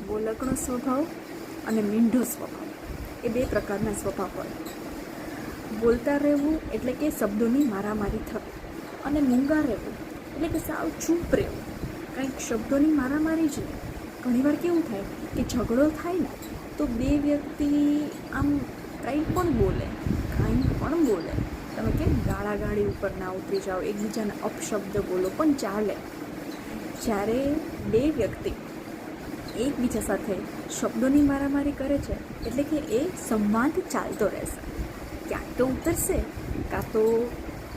બોલકણો સ્વભાવ અને મીંઢો સ્વભાવ, એ બે પ્રકારના સ્વભાવ હોય. બોલતા રહેવું એટલે કે શબ્દોની મારામારી થવી, અને મૂંગા રહેવું એટલે કે સાવ ચૂપ રહેવું, કંઈક શબ્દોની મારામારી જ નહીં. ઘણીવાર કેવું થાય કે ઝઘડો થાય ને તો બે વ્યક્તિ આમ કંઈ પણ બોલે, તમે કે ગાળાગાળી ઉપર ના ઉતરી જાઓ, એકબીજાને અપશબ્દ બોલો પણ ચાલે. જ્યારે બે વ્યક્તિ એકબીજા સાથે શબ્દોની મારામારી કરે છે એટલે કે એ સંવાદ ચાલતો રહેશે. ક્યાંક તો ઉતરશે, કાં તો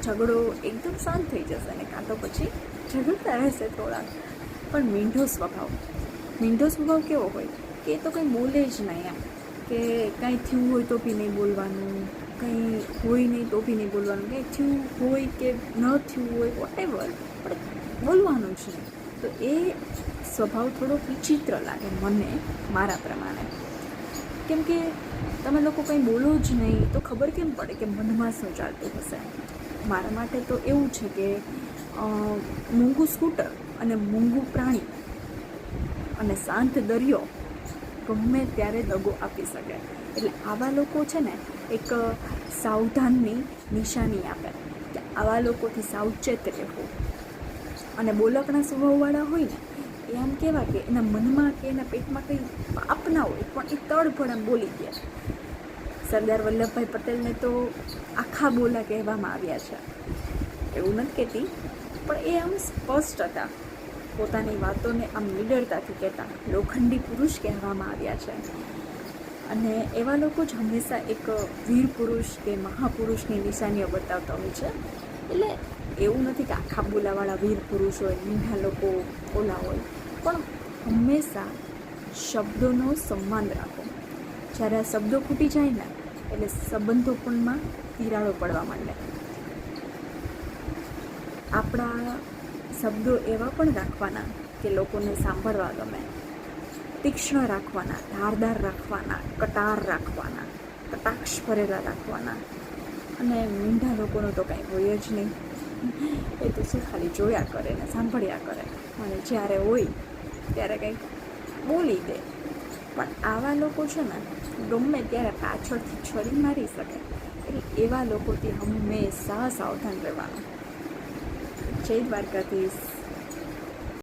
ઝઘડો એકદમ શાંત થઈ જશે, અને કાં તો પછી ઝઘડતા રહેશે થોડાક. પણ મીંઢો સ્વભાવ કેવો હોય કે એ તો કંઈ બોલે જ નહીં, એમ કે કાંઈ થયું હોય તો બી નહીં બોલવાનું, કંઈ હોય નહીં તો બી નહીં બોલવાનું, કંઈ થયું હોય કે ન થયું હોય વોટેવર, પણ બોલવાનું જ નહીં. તો એ સ્વભાવ થોડો વિચિત્ર લાગે મને, મારા પ્રમાણે. કેમ કે તમે લોકો કંઈ બોલો જ નહીં તો ખબર કેમ પડે કે મનમાં શું ચાલતું હશે. મારા માટે તો એવું છે કે મૂંગું સ્કૂટર અને મૂંગું પ્રાણી અને શાંત દરિયો ગમે ત્યારે દગો આપી શકે. એટલે આવા લોકો છે ને એક સાવધાનની નિશાની આપે કે આવા લોકોથી સાવચેત રહેવું. અને બોલકણા સ્વભાવવાળા હોય ને એ આમ કહેવા કે એના મનમાં કે એના પેટમાં કંઈ પાપ ના હોય પણ એ તડફડ આમ બોલી ગયા. સરદાર વલ્લભભાઈ પટેલને તો આખા બોલા કહેવામાં આવ્યા છે, એવું નથી કહેતી, પણ એ આમ સ્પષ્ટ હતા, પોતાની વાતોને આમ નિડરતાથી કહેતા, લોખંડી પુરુષ કહેવામાં આવ્યા છે. અને એવા લોકો જ હંમેશા એક વીર પુરુષ કે મહાપુરુષની નિશાનીઓ બતાવતા હોય છે. એટલે એવું નથી કે આખા બોલાવાળા વીર પુરુષ હોય, મીંઢા લોકો ઓલા હોય, પણ હંમેશા શબ્દોનો સન્માન રાખો. જ્યારે આ શબ્દો ખૂટી જાય ને એટલે સંબંધોપણમાં તિરાડો પડવા માંડે. આપણા શબ્દો એવા પણ રાખવાના કે લોકોને સાંભળવા ગમે, તીક્ષ્ણ રાખવાના, ધારદાર રાખવાના, કટાર રાખવાના, કટાક્ષ ભરેલા રાખવાના. અને મીંઢા લોકોનું તો કાંઈ હોય જ નહીં, એ તો શું ખાલી જોયા કરે ને સાંભળ્યા કરે, અને જ્યારે હોય ત્યારે કંઈક બોલી દે. પણ આવા લોકો છે ને ગમે ત્યારે પાછળથી છરી મારી શકે. એટલે એવા લોકોથી હંમેશા સાવધાન રહેવાનું. જય દ્વારકાધીશ.